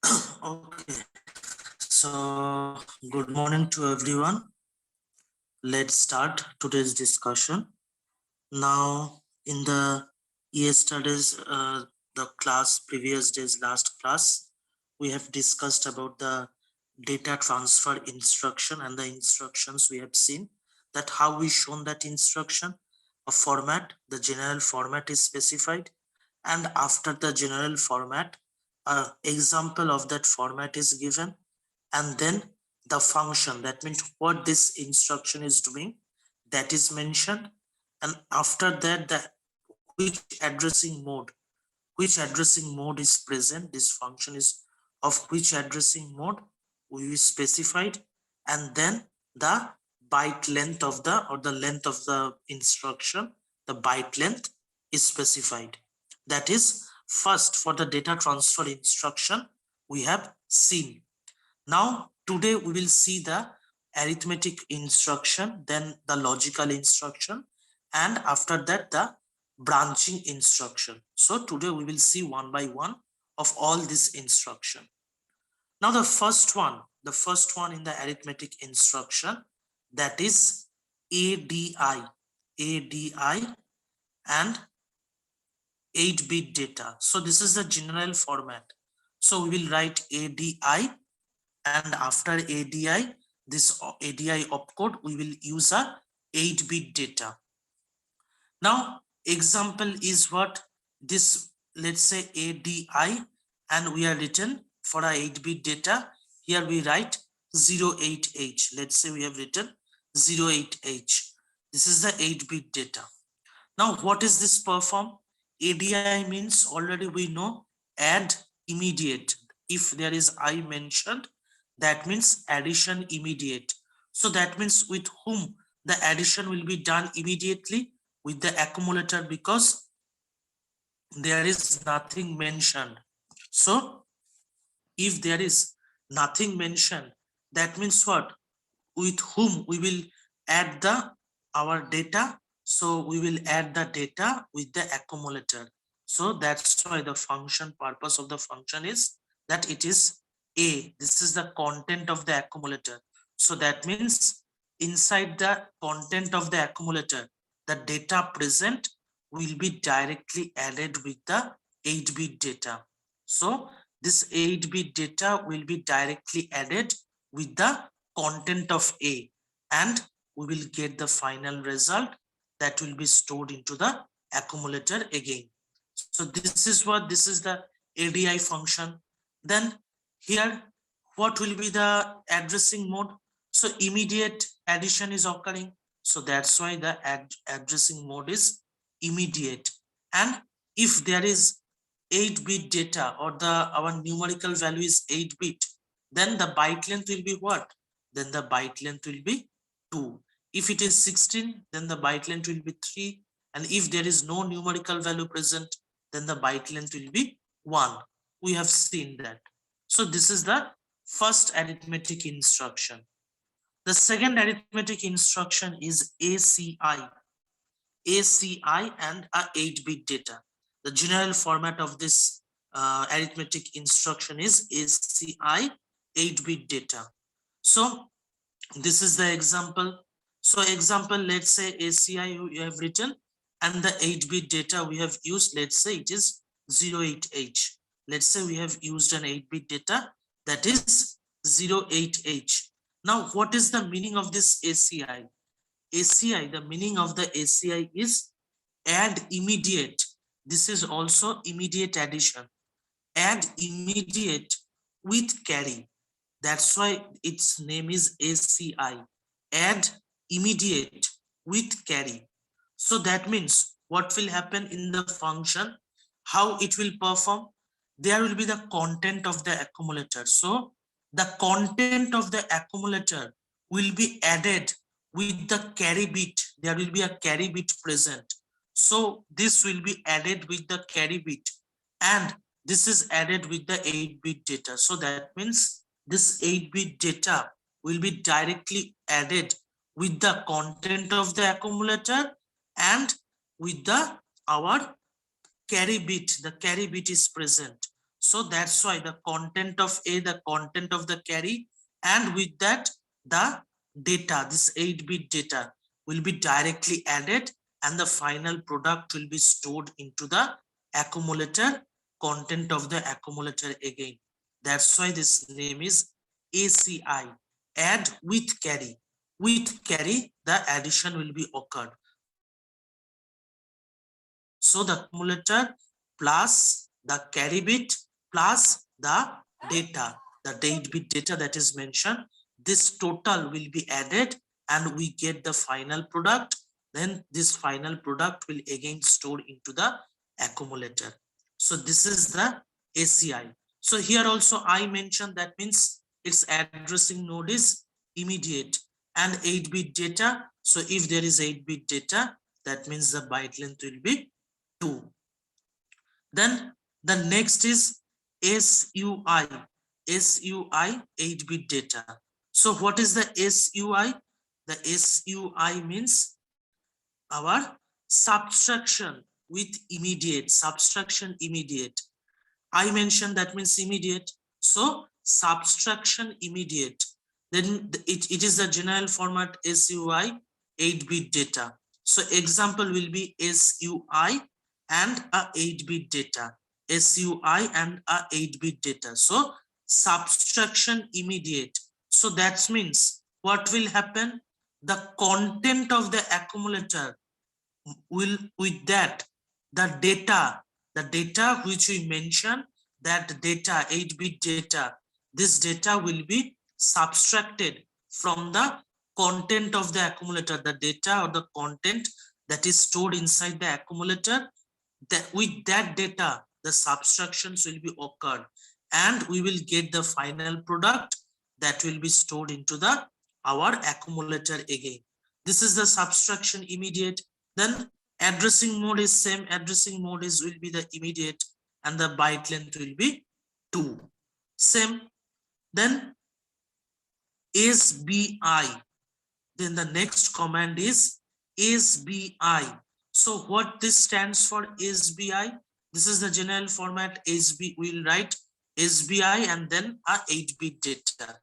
Okay, so good morning to everyone. Let's start today's discussion. Now, in the yesterday's the previous day's last class, we have discussed about the data transfer instruction and the instructions we have seen that how we shown that instruction, a format, the general format is specified, and after the general format, an example of that format is given, and then the function, that means what this instruction is doing, that is mentioned, and after that the which addressing mode is present, this function is of which addressing mode we specified, and then the byte length of the or the length of the instruction, the byte length is specified. That is first for the data transfer instruction we have seen. Now, today we will see the arithmetic instruction, then the logical instruction, and after that the branching instruction. So today we will see one by one of all this instruction. Now the first one in the arithmetic instruction, that is ADI, and 8-bit data. So this is the general format. So we will write ADI, and after ADI, this ADI opcode, we will use a 8-bit data. Now, example is what this, let's say ADI, and we are written for a 8-bit data. Here we write 08H. Let's say we have written 08H. This is the 8-bit data. Now, what is this perform? ADI means already we know add immediate. If there is I mentioned, that means addition immediate. So that means with whom the addition will be done immediately? With the accumulator, because there is nothing mentioned. So if there is nothing mentioned, that means what? With whom we will add the our data. So we will add the data with the accumulator. So that's why the function purpose of the function is that it is A. This is the content of the accumulator. So that means inside the content of the accumulator, the data present will be directly added with the 8-bit data. So this 8-bit data will be directly added with the content of A, and we will get the final result that will be stored into the accumulator again. So this is the ADI function. Then here, what will be the addressing mode? So immediate addition is occurring. So that's why the addressing mode is immediate. And if there is 8-bit data, or our numerical value is 8-bit, then the byte length will be what? Then the byte length will be 2. If it is 16, then the byte length will be 3. And if there is no numerical value present, then the byte length will be 1. We have seen that. So this is the first arithmetic instruction. The second arithmetic instruction is ACI. ACI and a 8-bit data. The general format of this arithmetic instruction is ACI 8-bit data. So this is the example. So example, let's say ACI you have written, and the 8-bit data we have used, let's say it is 08H. Let's say we have used an 8-bit data, that is 08H. Now what is the meaning of this ACI? ACI, the meaning of the ACI is add immediate. This is also immediate addition. Add immediate with carry. That's why its name is ACI. Add immediate with carry. So that means what will happen in the function, how it will perform? There will be the content of the accumulator. So the content of the accumulator will be added with the carry bit. There will be a carry bit present. So this will be added with the carry bit, and this is added with the 8-bit data. So that means this 8-bit data will be directly added with the content of the accumulator and with the our carry bit. The carry bit is present. So that's why the content of A, the content of the carry, and with that the data, this 8-bit data will be directly added, and the final product will be stored into the accumulator, content of the accumulator again. That's why this name is ACI, add with carry. With carry, the addition will be occurred. So the accumulator plus the carry bit plus the data, the 8-bit data that is mentioned, this total will be added and we get the final product. Then this final product will again store into the accumulator. So this is the ACI. So here also I mentioned, that means its addressing node is immediate and 8-bit data. So if there is 8-bit data, that means the byte length will be 2. Then the next is SUI, 8-bit data. So what is the SUI? The SUI means our subtraction with immediate, subtraction immediate. I mentioned that means immediate. So subtraction immediate. Then it is the general format SUI 8-bit data. So example will be SUI and a 8-bit data. SUI and a 8-bit data. So subtraction immediate. So that means what will happen? The content of the accumulator will, with that, the data which we mentioned, that data 8-bit data, this data will be subtracted from the content of the accumulator, the data or the content that is stored inside the accumulator. That with that data the subtractions will be occurred and we will get the final product that will be stored into the our accumulator again. This is the subtraction immediate. Then addressing mode is same, addressing mode is will be the immediate and the byte length will be 2, same. Then SBI, then the next command is SBI. So what this stands for, SBI? This is the general format. SB, we'll write SBI and then a 8-bit data.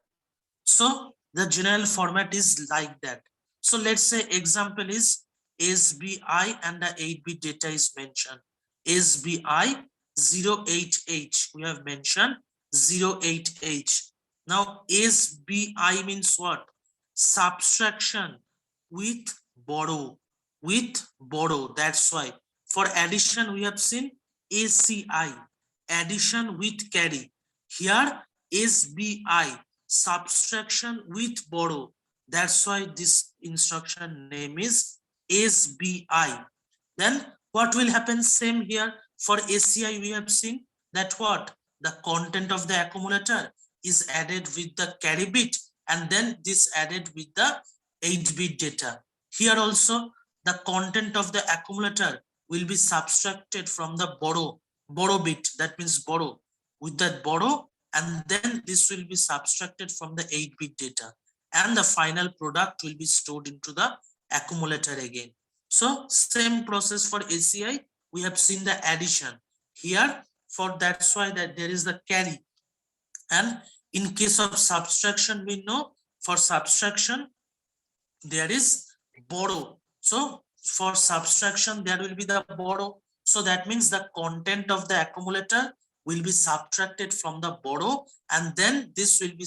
So the general format is like that. So let's say example is SBI and the 8-bit data is mentioned. SBI 08H, we have mentioned 08H. Now SBI means what? Subtraction with borrow, with borrow. That's why for addition we have seen ACI, addition with carry. Here SBI, subtraction with borrow. That's why this instruction name is SBI. Then what will happen? Same here for ACI, we have seen that what? The content of the accumulator is added with the carry bit and then this added with the 8-bit data. Here also the content of the accumulator will be subtracted from the borrow bit, that means borrow, with that borrow, and then this will be subtracted from the 8-bit data and the final product will be stored into the accumulator again. So same process for ACI, we have seen the addition here. For that's why that there is the carry, and in case of subtraction we know for subtraction there is borrow. So for subtraction there will be the borrow. So that means the content of the accumulator will be subtracted from the borrow and then this will be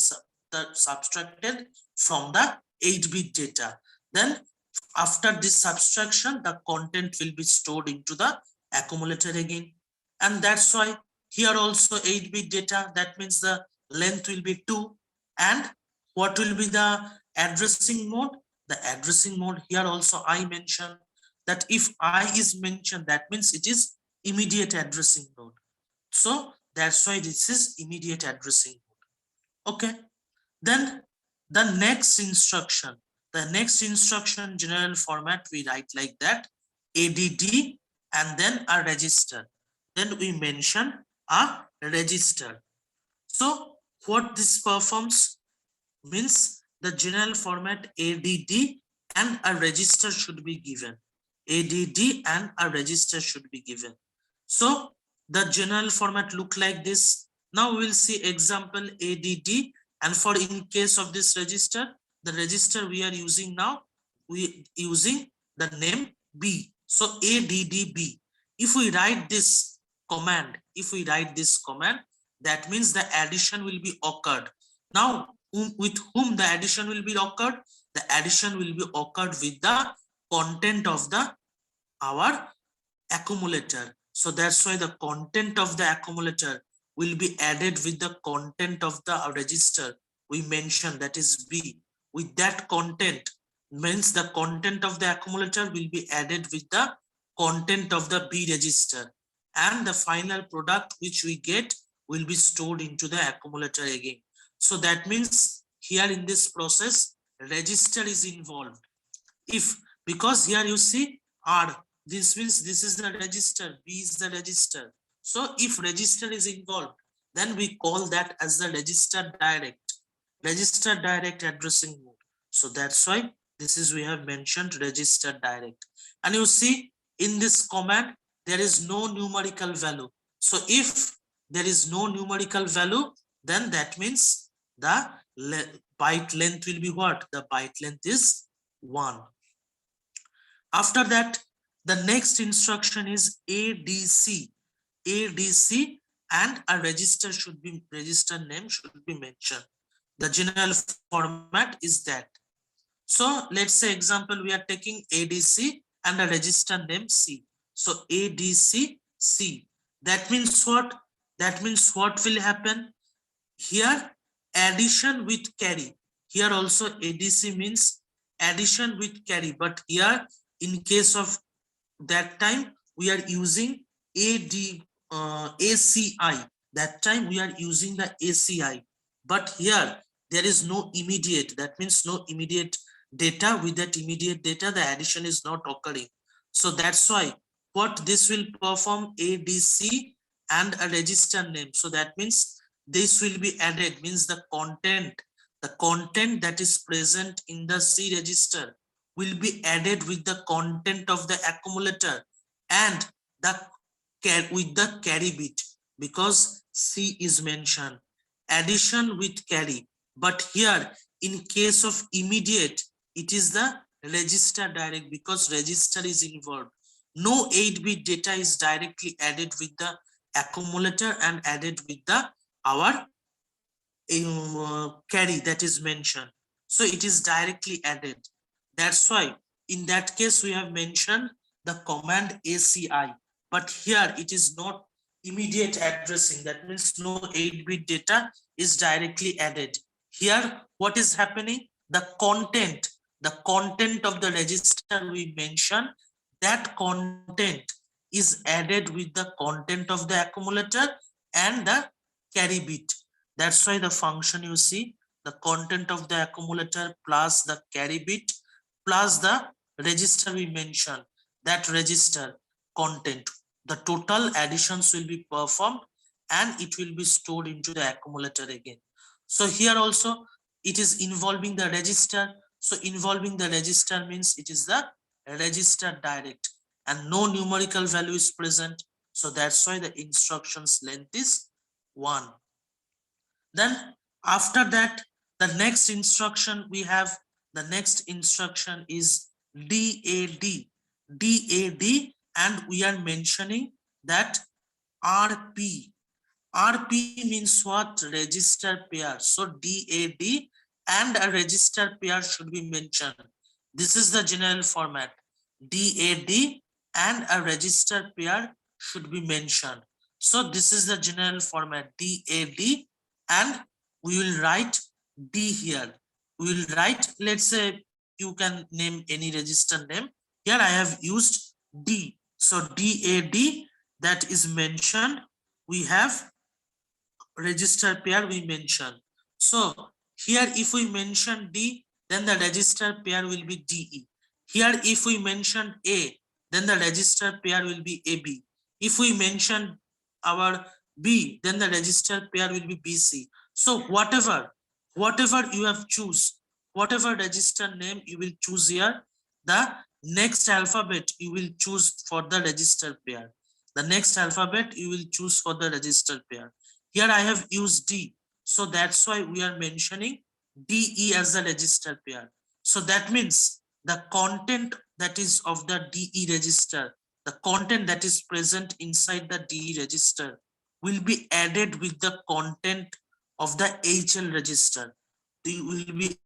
subtracted from the 8-bit data. Then after this subtraction the content will be stored into the accumulator again. And that's why here also 8-bit data, that means the length will be 2. And what will be the addressing mode? The addressing mode here also I mentioned that if I is mentioned, that means it is immediate addressing mode. So that's why this is immediate addressing mode. Okay. Then the next instruction, general format we write like that, ADD and then a register. Then we mention a register. So what this performs means the general format ADD and a register should be given. ADD and a register should be given. So the general format look like this. Now we will see example ADD, and for in case of this register, the register we are using now, we using the name B. So ADDB. If we write this command, that means the addition will be occurred. Now with whom the addition will be occurred? The addition will be occurred with the content of the our accumulator. So that's why the content of the accumulator will be added with the content of the register we mentioned, that is B. With that content means the content of the accumulator will be added with the content of the B register, and the final product which we get will be stored into the accumulator again. So that means here in this process register is involved. If, because here you see R, this means this is the register, B is the register. So if register is involved, then we call that as the register direct addressing mode. So that's why this is, we have mentioned register direct. And you see in this command there is no numerical value. So if there is no numerical value, then that means the byte length will be what? The byte length is 1. After that, the next instruction is ADC. ADC, and a register name should be mentioned. The general format is that. So let's say example, we are taking ADC and a register name C. So ADC C. That means what? That means what will happen? Here addition with carry. Here also ADC means addition with carry, but here in case of that time we are using ACI. That time we are using the ACI, but here there is no immediate, that means no immediate data. With that immediate data the addition is not occurring. So that's why what this will perform ADC and a register name. So that means this will be added, means the content that is present in the C register will be added with the content of the accumulator and the with the carry bit, because C is mentioned addition with carry. But here in case of immediate, it is the register direct, because register is involved. No 8-bit data is directly added with the accumulator and added with the our carry that is mentioned. So it is directly added. That's why in that case we have mentioned the command ACI, but here it is not immediate addressing. That means no 8-bit data is directly added. Here what is happening? The content of the register we mentioned, that content is added with the content of the accumulator and the carry bit. That's why the function you see, the content of the accumulator plus the carry bit plus the register we mentioned, that register content, the total additions will be performed and it will be stored into the accumulator again. So here also it is involving the register. So involving the register means it is the register direct and no numerical value is present. So that's why the instructions length is 1. Then after that, the next instruction we have, the next instruction is DAD. DAD, and we are mentioning that RP. RP means what? Register pair. So DAD and a register pair should be mentioned. This is the general format. DAD and a register pair should be mentioned. So this is the general format, DAD, and we will write D here. We will write, let's say you can name any register name. Here I have used D. So DAD, that is mentioned. We have register pair we mentioned. So here if we mention D, then the register pair will be DE. Here if we mention A, then the register pair will be AB. If we mention our B, then the register pair will be BC. So whatever you have choose, whatever register name you will choose here, the next alphabet you will choose for the register pair. The next alphabet you will choose for the register pair. Here I have used D. So that's why we are mentioning DE as the register pair. So that means the content that is of the DE register, the content that is present inside the DE register will be added with the content of the HL register. They will be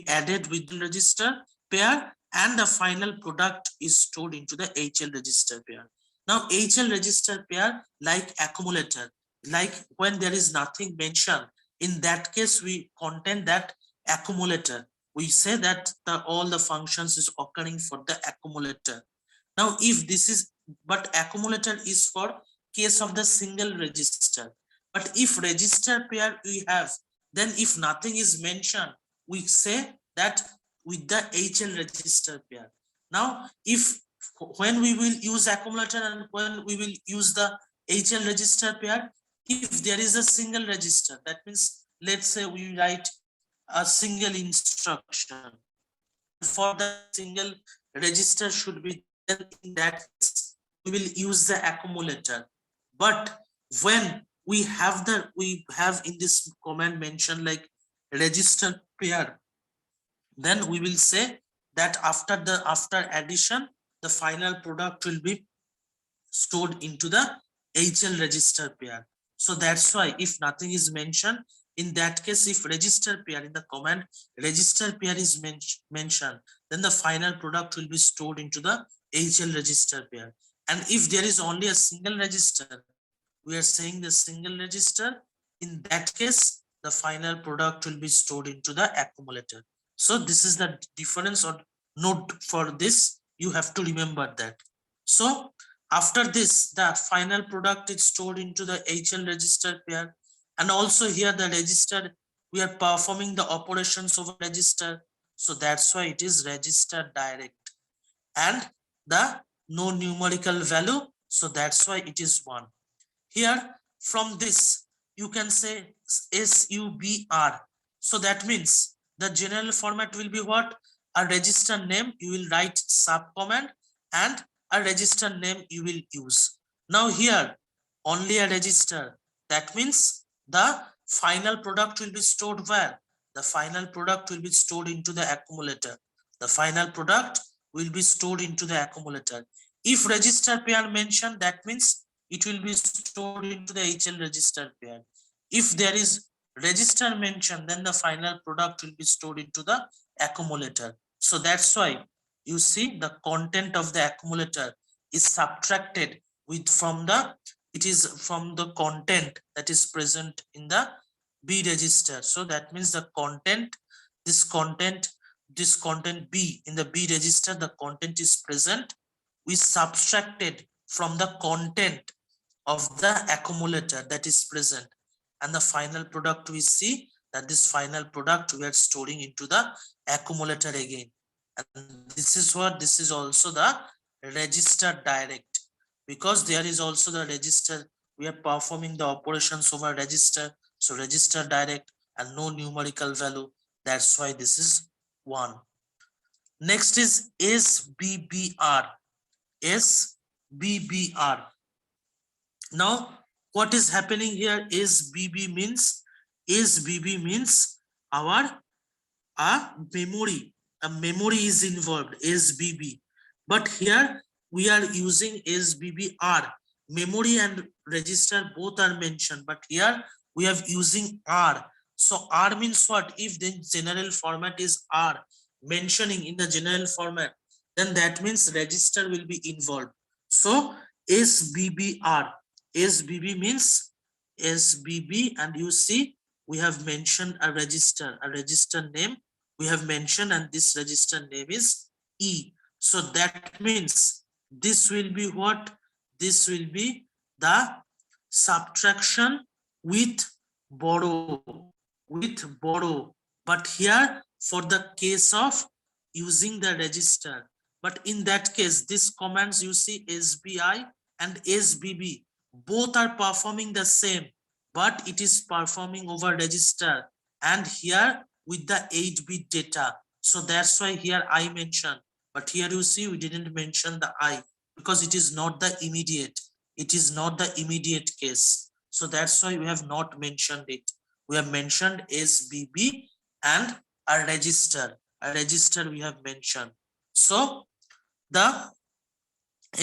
added with the register pair, and the final product is stored into the HL register pair. Now HL register pair, like accumulator, like when there is nothing mentioned, in that case we contain that accumulator. We say that all the functions is occurring for the accumulator. Now if this is, but accumulator is for case of the single register. But if register pair we have, then if nothing is mentioned, we say that with the HL register pair. Now if when we will use accumulator and when we will use the HL register pair, if there is a single register, that means let's say we write a single instruction, and for the single register should be, then in that case we will use the accumulator. But when we have in this command mentioned like register pair, then we will say that after addition the final product will be stored into the HL register pair. So that's why if nothing is mentioned, in that case, if register pair in the command register pair is mentioned, then the final product will be stored into the HL register pair. And if there is only a single register, we are saying the single register, in that case, the final product will be stored into the accumulator. So this is the difference or note for this. You have to remember that. So after this, the final product is stored into the HL register pair. And also here the register, we are performing the operations over register. So that's why it is register direct. And the no numerical value. So that's why it is 1. Here from this, you can say SUBR. So that means the general format will be what? A register name, you will write sub command, and a register name you will use. Now here, only a register. That means the final product will be stored where? The final product will be stored into the accumulator. The final product will be stored into the accumulator. If register pair mentioned, that means it will be stored into the HL register pair. If there is register mentioned, then the final product will be stored into the accumulator. So that's why you see the content of the accumulator is subtracted with from the, it is from the content that is present in the B register. So that means the content, this content B in the B register, the content is present. We subtracted from the content of the accumulator that is present, and the final product we see that this final product we are storing into the accumulator again. And this is what, this is also the register direct, because there is also the register, we are performing the operations over register. So register direct and no numerical value, that's why this is 1. Next is SBBR. SBBR. Now what is happening here is SBB means our memory, a memory is involved, SBB. But here we are using SBBR. Memory and register both are mentioned, but here we are using R. So R means what? If the general format is R, mentioning in the general format, then that means register will be involved. So SBBR. SBB means SBB, and you see we have mentioned a register name we have mentioned, and this register name is E. So that means this will be what? This will be the subtraction with borrow, but here for the case of using the register. But in that case, this commands you see SBI and SBB both are performing the same, but it is performing over register, and here with the 8-bit data. So that's why here I mentioned, but here you see we didn't mention the I. because it is not the immediate. It is not the immediate case. So that's why we have not mentioned it. We have mentioned SBB and a register. A register we have mentioned. So the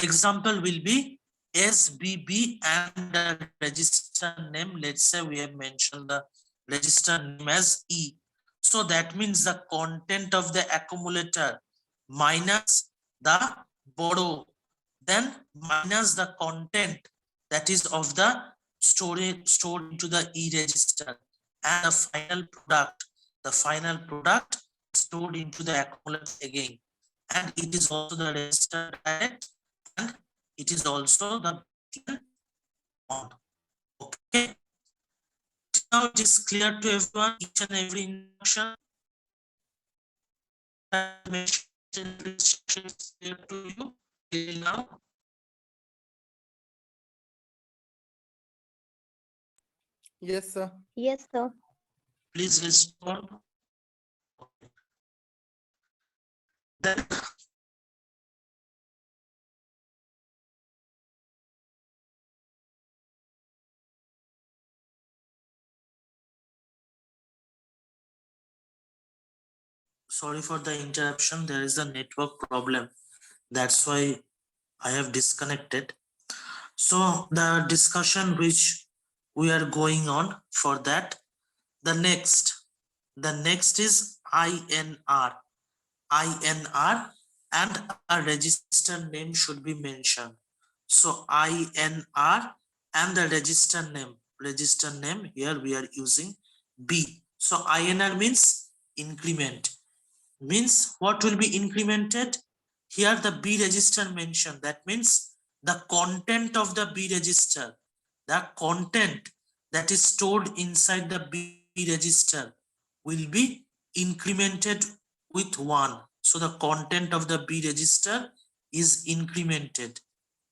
example will be SBB and the register name. Let's say we have mentioned the register name as E. So that means the content of the accumulator minus the borrow, then minus the content that is of the storage stored into the E register, and the final product stored into the accumulator again, and it is also the register direct, and it is also the on. Okay, now it is clear to everyone, each and every instruction is clear to you till now. Yes, sir. Yes, sir. Please respond. Then sorry for the interruption, there is a network problem, that's why I have disconnected. So the discussion which we are going on for that, the next is INR and a register name should be mentioned. So INR and the register name here we are using B. So INR means increment, means what will be incremented. Here the B register mentioned, that means the content of the B register, the content that is stored inside the B register will be incremented with 1. So the content of the B register is incremented.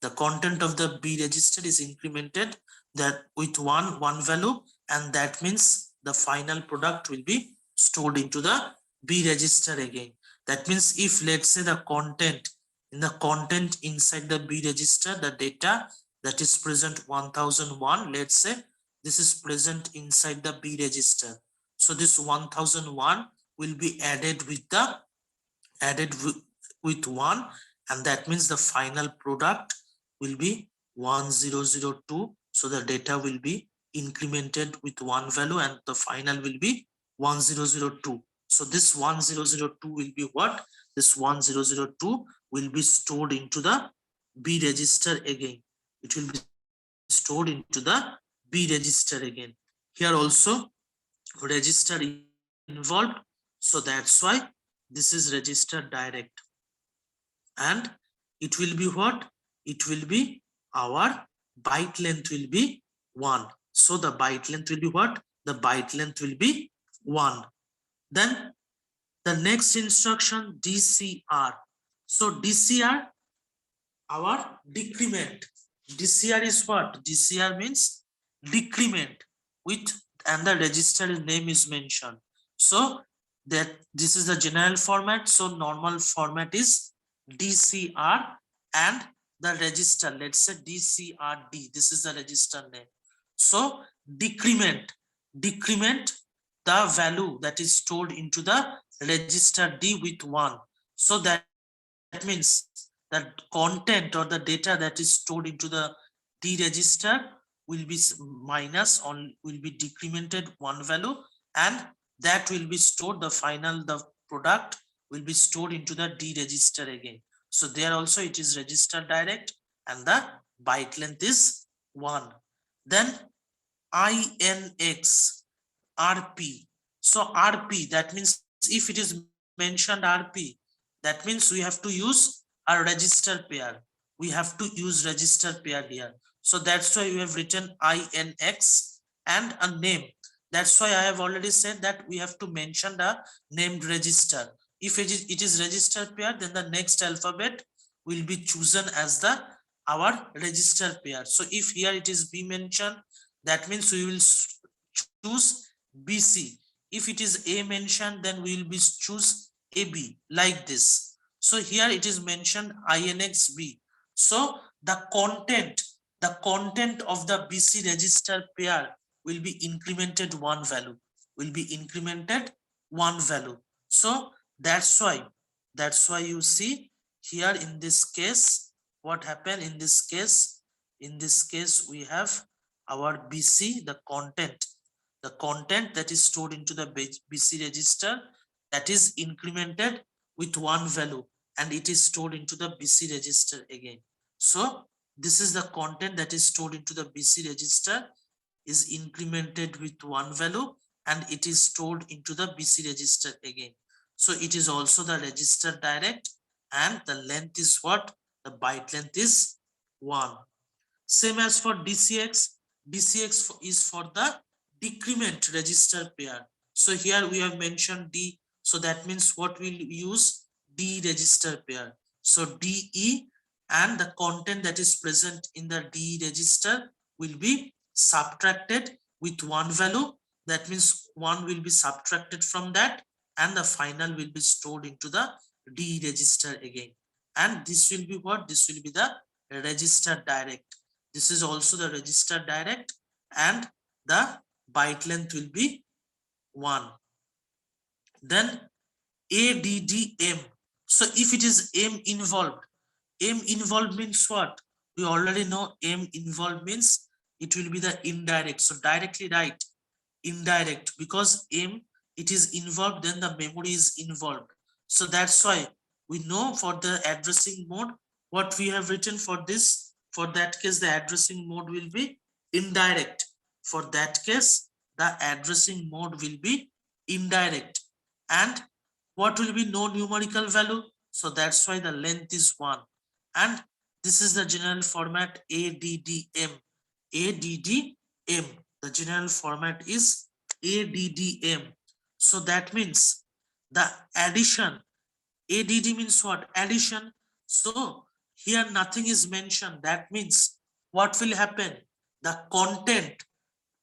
The content of the B register is incremented that with one value, and that means the final product will be stored into the B register again. That means if let's say the content inside the B register, the data that is present 1001, let's say this is present inside the B register. So this 1001 will be added with 1, and that means the final product will be 1002. So the data will be incremented with 1 value and the final will be 1002. So this 1002 will be what? This 1002 will be stored into the B register again. It will be stored into the B register again. Here also register involved. So that's why this is registered direct. And it will be what? It will be our byte length will be 1. So the byte length will be what? The byte length will be 1. Then the next instruction DCR. So DCR, our decrement. DCR is what? DCR means decrement with, and the register name is mentioned. So that this is the general format. So normal format is DCR and the register, let's say DCRD, this is the register name. So decrement the value that is stored into the register D with 1. So that means the content or the data that is stored into the D register will be minus on, will be decremented 1 value, and that will be stored, the final, the product will be stored into the D register again. So there also it is registered direct and the byte length is 1. Then INX RP. So RP, that means if it is mentioned RP, that means we have to use a register pair. We have to use register pair here. So that's why we have written INX and a name. That's why I have already said that we have to mention the named register. If it is register pair, then the next alphabet will be chosen as the our register pair. So if here it is B mentioned, that means we will choose BC. If it is A mentioned, then we will be choose AB like this. So here it is mentioned INXB. So the content of the BC register pair will be incremented one value, So that's why you see here in this case, what happened in this case? In this case, we have our BC, the content that is stored into the BC register, that is incremented with one value, and it is stored into the BC register again. So this is the content that is stored into the BC register, is incremented with one value, and it is stored into the BC register again. So it is also the register direct, and the length is what? The byte length is 1. Same as for DCX. DCX is for the decrement register pair. So here we have mentioned D. So that means what we'll use? D register pair. So DE and the content that is present in the D register will be subtracted with one value. That means one will be subtracted from that, and the final will be stored into the D register again. And this will be what? This will be the register direct. This is also the register direct, and the byte length will be 1. Then ADDM. So if it is M involved means what? We already know M involved means it will be the indirect. So directly write indirect, because M, it is involved, then the memory is involved. So that's why we know for the addressing mode what we have written for this. For that case, the addressing mode will be indirect. For that case, the addressing mode will be indirect. And what will be no numerical value? So that's why the length is 1. And this is the general format ADDM. ADDM. The general format is ADDM. So that means the addition. ADD means what? Addition. So here nothing is mentioned. That means what will happen? The content.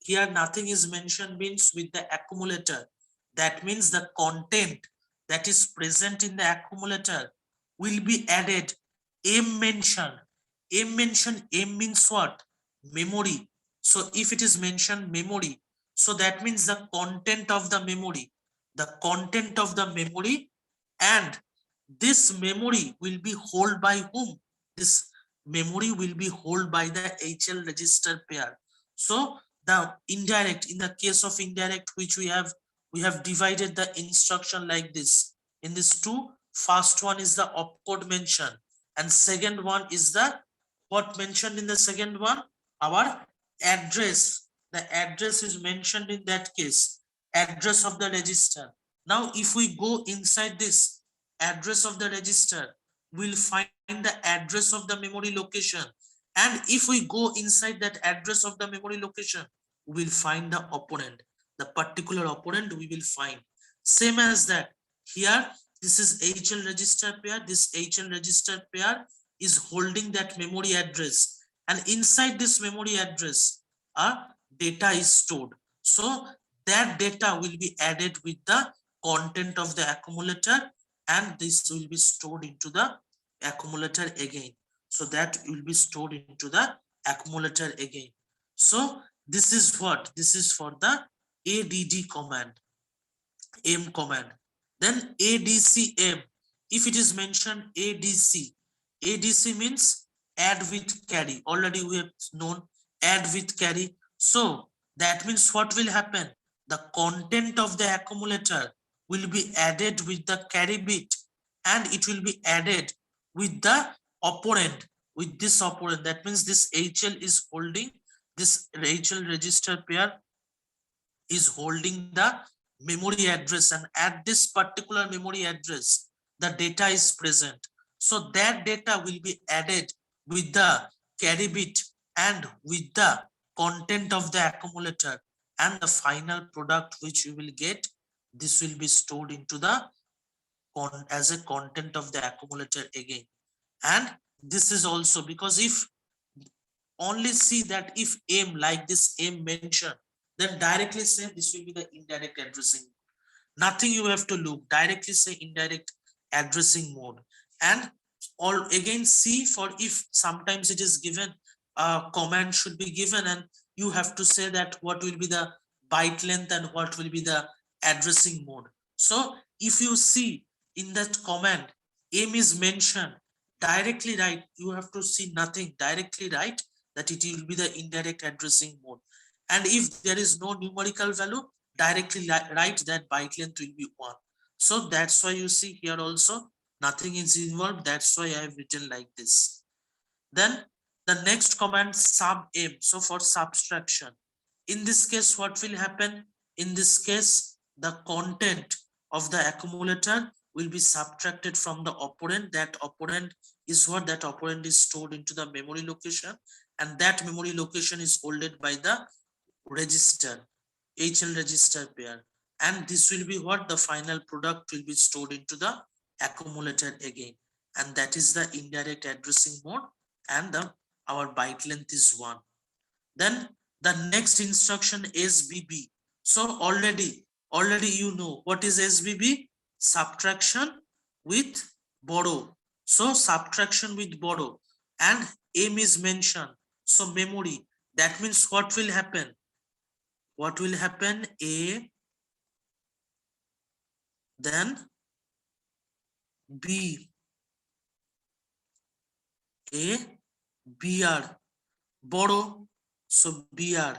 Here nothing is mentioned means with the accumulator. That means the content that is present in the accumulator will be added. M mentioned. M mentioned. M means what? Memory. So if it is mentioned memory, so that means the content of the memory. The content of the memory, and this memory will be held by whom? This memory will be held by the HL register pair. So the indirect, in the case of indirect, which we have divided the instruction like this. In this two, first one is the opcode mention, and second one is the what mentioned in the second one? Our address. The address is mentioned in that case. Address of the register. Now, if we go inside this address of the register, we'll find the address of the memory location. And if we go inside that address of the memory location, we will find the operand. The particular operand we will find. Same as that. Here, this is HL register pair. This HL register pair is holding that memory address. And inside this memory address, data is stored. So that data will be added with the content of the accumulator, and this will be stored into the accumulator again. So that will be stored into the accumulator again. So this is what? This is for the ADD command, M command. Then ADCM. If it is mentioned ADC, ADC means add with carry. Already we have known add with carry. So that means what will happen? The content of the accumulator will be added with the carry bit, and it will be added with the operand, with this operand. That means this HL is holding, this HL register pair is holding the memory address, and at this particular memory address the data is present. So that data will be added with the carry bit and with the content of the accumulator, and the final product which you will get, this will be stored into the as a content of the accumulator again. And this is also because if only see that if M like this M mentioned, then directly say this will be the indirect addressing. Nothing you have to look, directly say indirect addressing mode. And All again see for if sometimes it is given a command should be given and you have to say that what will be the byte length and what will be the addressing mode. So if you see in that command aim is mentioned, directly write, you have to see nothing, directly write that it will be the indirect addressing mode. And if there is no numerical value, directly write that byte length will be 1. So that's why you see here also nothing is involved, that's why I have written like this. Then the next command sub m, so for subtraction. In this case what will happen? In this case the content of the accumulator will be subtracted from the operand. That operand is what? That operand is stored into the memory location, and that memory location is holded by the register, HL register pair, and this will be what? The final product will be stored into the accumulator again, and that is the indirect addressing mode, and the our byte length is 1. Then the next instruction SBB. So already you know what is SBB? Subtraction with borrow. So subtraction with borrow, and M is mentioned, so memory. That means what will happen? What will happen? A, then B, A, BR, borrow, so BR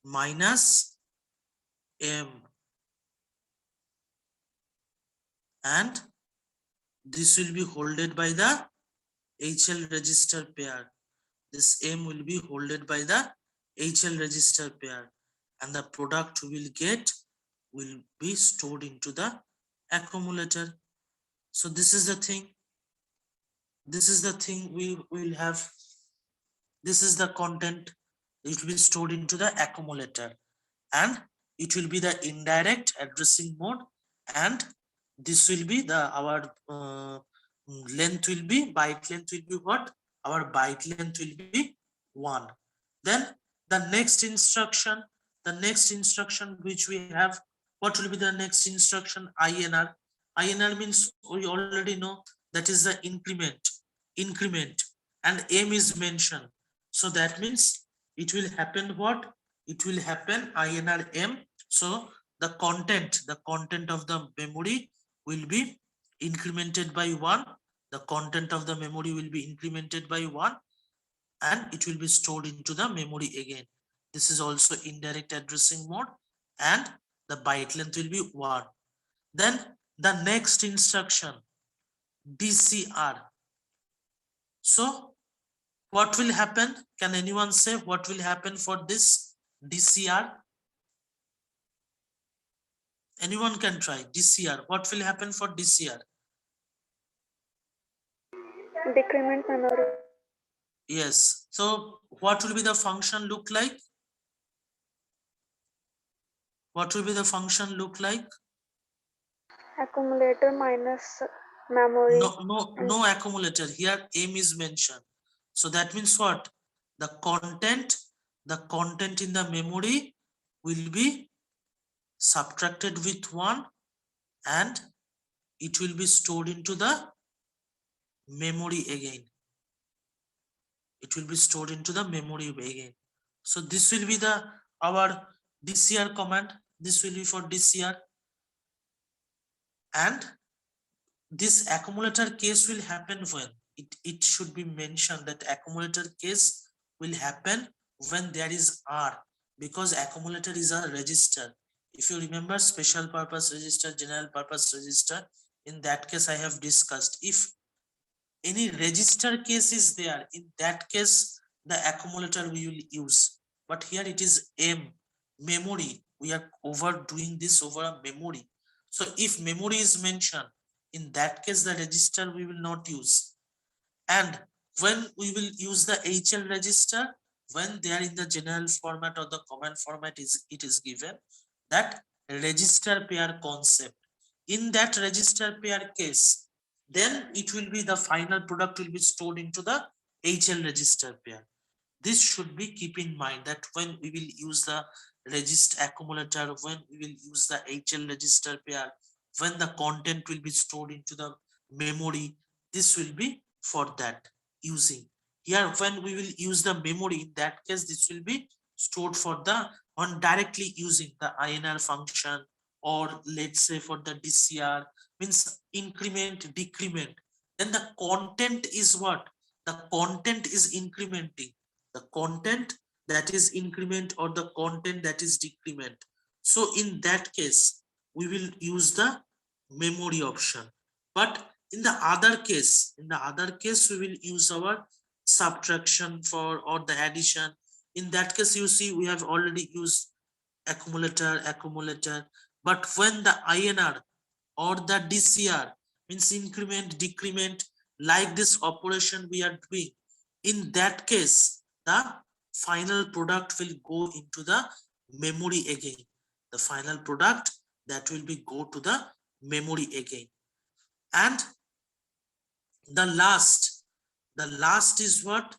minus M, and this will be holded by the HL register pair. This M will be holded by the HL register pair, and the product we will get will be stored into the accumulator. So this is the thing. This is the thing we will have. This is the content. It will be stored into the accumulator, and it will be the indirect addressing mode, and this will be the our length will be, byte length will be what? Our byte length will be 1. Then the next instruction which we have, what will be the next instruction? INR. INR means we already know, that is the increment, and M is mentioned. So that means it will happen what? It will happen INR M. So the content of the memory will be incremented by 1. The content of the memory will be incremented by 1, and it will be stored into the memory again. This is also indirect addressing mode, and the byte length will be 1. Then the next instruction, DCR. So what will happen? Can anyone say what will happen for this DCR? Anyone can try. DCR. What will happen for DCR? Decrement memory. Yes. So what will be the function look like? What will be the function look like? Accumulator minus memory. No accumulator. Here M is mentioned. So that means what? The content in the memory will be subtracted with 1, and it will be stored into the memory again. It will be stored into the memory again. So this will be the our DCR command. This will be for DCR, and this accumulator case will happen when it should be mentioned that accumulator case will happen when there is R, because accumulator is a register. If you remember special purpose register, general purpose register, in that case I have discussed, if any register case is there, in that case the accumulator we will use. But here it is M, memory. We are overdoing this over a memory. So if memory is mentioned, in that case the register we will not use. And when we will use the HL register, when they are in the general format or the command format, it is given that register pair concept. In that register pair case, then it will be the final product will be stored into the HL register pair. This should be keep in mind that when we will use the register accumulator, when we will use the HL register pair, when the content will be stored into the memory, this will be for that using. Here when we will use the memory, in that case this will be stored for the on directly using the INR function, or let's say for the DCR, means increment decrement. Then the content is what? The content is incrementing. The content that is increment or the content that is decrement. So in that case, we will use the memory option. But in the other case, we will use our subtraction for or the addition. In that case, you see we have already used accumulator. But when the INR or the DCR, means increment decrement, like this operation we are doing, in that case the final product will go into the memory again. The final product that will be go to the memory again. And the last is what?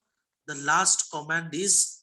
The last command is